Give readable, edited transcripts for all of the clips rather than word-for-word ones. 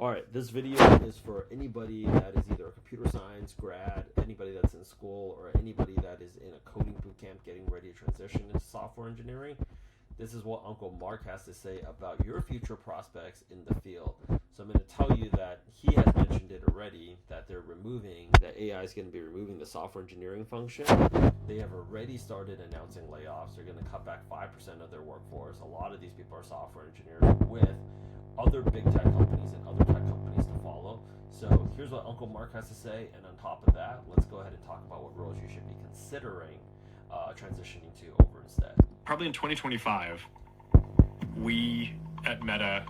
All right, this video is for anybody that is either a computer science grad, anybody that's in school, or anybody that is in a coding bootcamp getting ready to transition into software engineering. This is what Uncle Mark has to say about your future prospects in the field. So I'm going to tell you that he has mentioned it already, that that AI is going to be removing the software engineering function. They have already started announcing layoffs. They're going to cut back 5% of their workforce. A lot of these people are software engineers with other big tech companies and other tech companies to follow. So here's what Uncle Mark has to say, and on top of that, let's go ahead and talk about what roles you should be considering transitioning to over instead. Probably in 2025, we at Meta,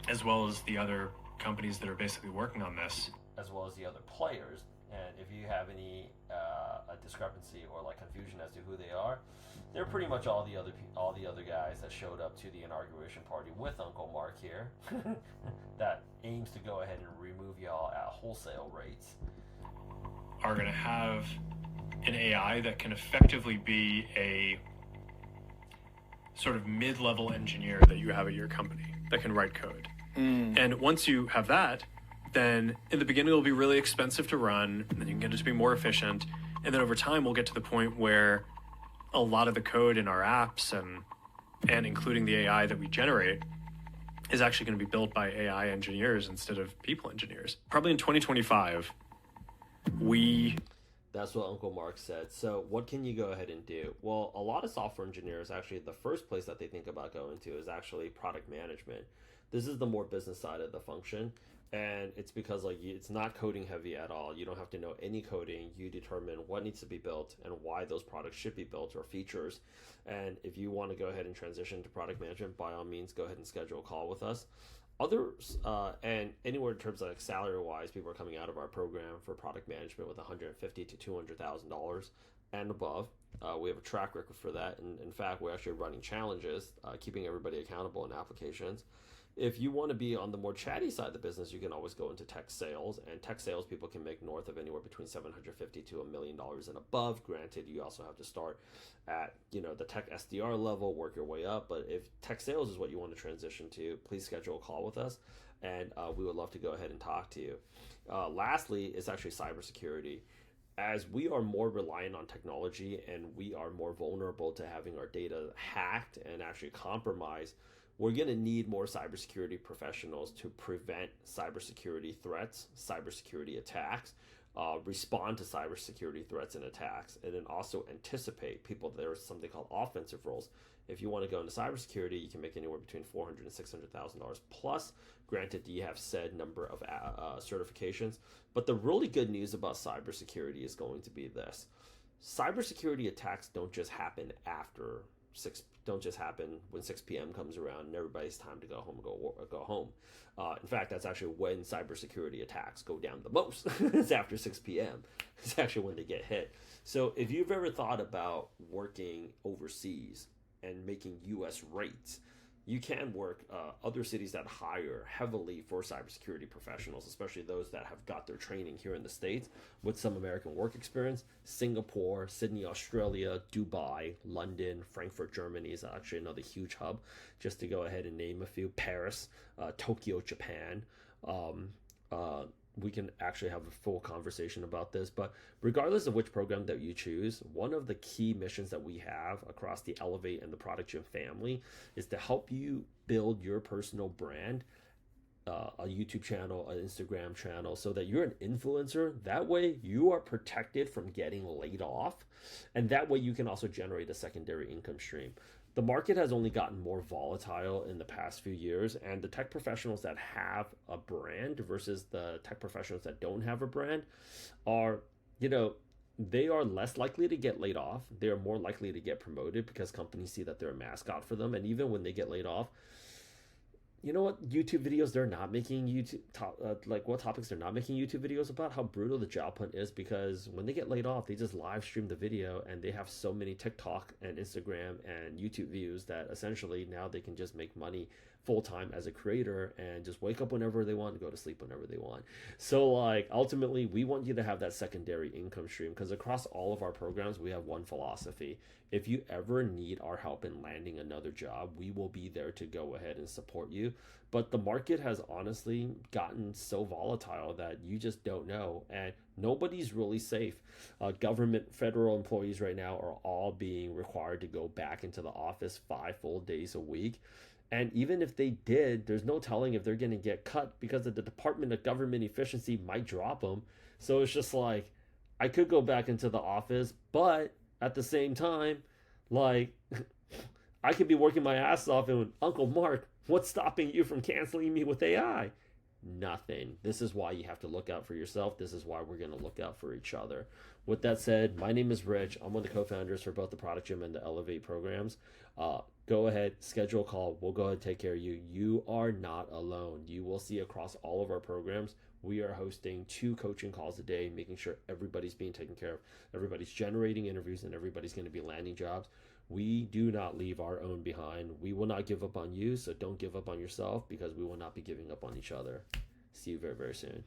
as well as the other companies that are basically working on this, as well as the other players, and if you have any a discrepancy or like confusion as to who they are, they're pretty much all the other guys that showed up to the inauguration party with Uncle Mark here that aims to go ahead and remove y'all at wholesale rates. Are going to have an AI that can effectively be a sort of mid-level engineer that you have at your company that can write code. And once you have that, then in the beginning it'll be really expensive to run, and then you can get it to be more efficient. And then over time we'll get to the point where a lot of the code in our apps and including the AI that we generate is actually going to be built by AI engineers instead of people engineers. Probably in 2025, That's what Uncle Mark said. So what can you go ahead and do? Well, a lot of software engineers, actually, the first place that they think about going to is actually product management. This is the more business side of the function. And it's because it's not coding heavy at all. You don't have to know any coding. You determine what needs to be built and why those products should be built or features. And if you want to go ahead and transition to product management, by all means, go ahead and schedule a call with us. Others, and anywhere in terms of like salary wise, people are coming out of our program for product management with $150,000 to $200,000 and above. We have a track record for that. And in fact, we're actually running challenges, keeping everybody accountable in applications. If you want to be on the more chatty side of the business, you can always go into tech sales, and tech sales people can make north of anywhere between $750,000 to $1 million and above. Granted, you also have to start at the tech SDR level, work your way up. But if tech sales is what you want to transition to, please schedule a call with us, and we would love to go ahead and talk to you. Lastly, is actually cybersecurity. As we are more reliant on technology and we are more vulnerable to having our data hacked and actually compromised, we're going to need more cybersecurity professionals to prevent cybersecurity threats, cybersecurity attacks, respond to cybersecurity threats and attacks, and then also anticipate people. There's something called offensive roles. If you want to go into cybersecurity, you can make anywhere between $400,000 and $600,000 plus. Granted, you have said number of certifications. But the really good news about cybersecurity is going to be this: cybersecurity attacks don't just happen when 6 p.m. comes around and everybody's time to go home. Go home. In fact, that's actually when cybersecurity attacks go down the most. It's after 6 p.m. It's actually when they get hit. So if you've ever thought about working overseas and making U.S. rates, you can work other cities that hire heavily for cybersecurity professionals, especially those that have got their training here in the States with some American work experience. Singapore, Sydney, Australia, Dubai, London, Frankfurt, Germany is actually another huge hub, just to go ahead and name a few. Paris, Tokyo, Japan. We can actually have a full conversation about this, but regardless of which program that you choose, one of the key missions that we have across the Elevate and the Product Gym family is to help you build your personal brand, a YouTube channel, an Instagram channel, so that you're an influencer. That way you are protected from getting laid off, and that way you can also generate a secondary income stream. The market has only gotten more volatile in the past few years, and the tech professionals that have a brand versus the tech professionals that don't have a brand are, they are less likely to get laid off. They are more likely to get promoted because companies see that they're a mascot for them. And even when they get laid off, you know what YouTube videos they're not making what topics they're not making YouTube videos about? How brutal the job hunt is, because when they get laid off, they just live stream the video and they have so many TikTok and Instagram and YouTube views that essentially now they can just make money full time as a creator and just wake up whenever they want and go to sleep whenever they want. So like ultimately we want you to have that secondary income stream, because across all of our programs we have one philosophy: if you ever need our help in landing another job, we will be there to go ahead and support you. But the market has honestly gotten so volatile that you just don't know, and nobody's really safe. Government federal employees right now are all being required to go back into the office 5 full days a week. And even if they did, there's no telling if they're going to get cut, because of the Department of Government Efficiency might drop them. So it's just like, I could go back into the office, but at the same time, like, I could be working my ass off, and Uncle Mark, what's stopping you from canceling me with AI? Nothing. This is why you have to look out for yourself. This is why we're going to look out for each other. With that said, my name is Rich. I'm one of the co-founders for both the Product Gym and the Elevate programs. Go ahead, schedule a call. We'll go ahead and take care of you. You are not alone. You will see across all of our programs, we are hosting 2 coaching calls a day, making sure everybody's being taken care of, everybody's generating interviews, and everybody's going to be landing jobs. We do not leave our own behind. We will not give up on you, so don't give up on yourself, because we will not be giving up on each other. See you very, very soon.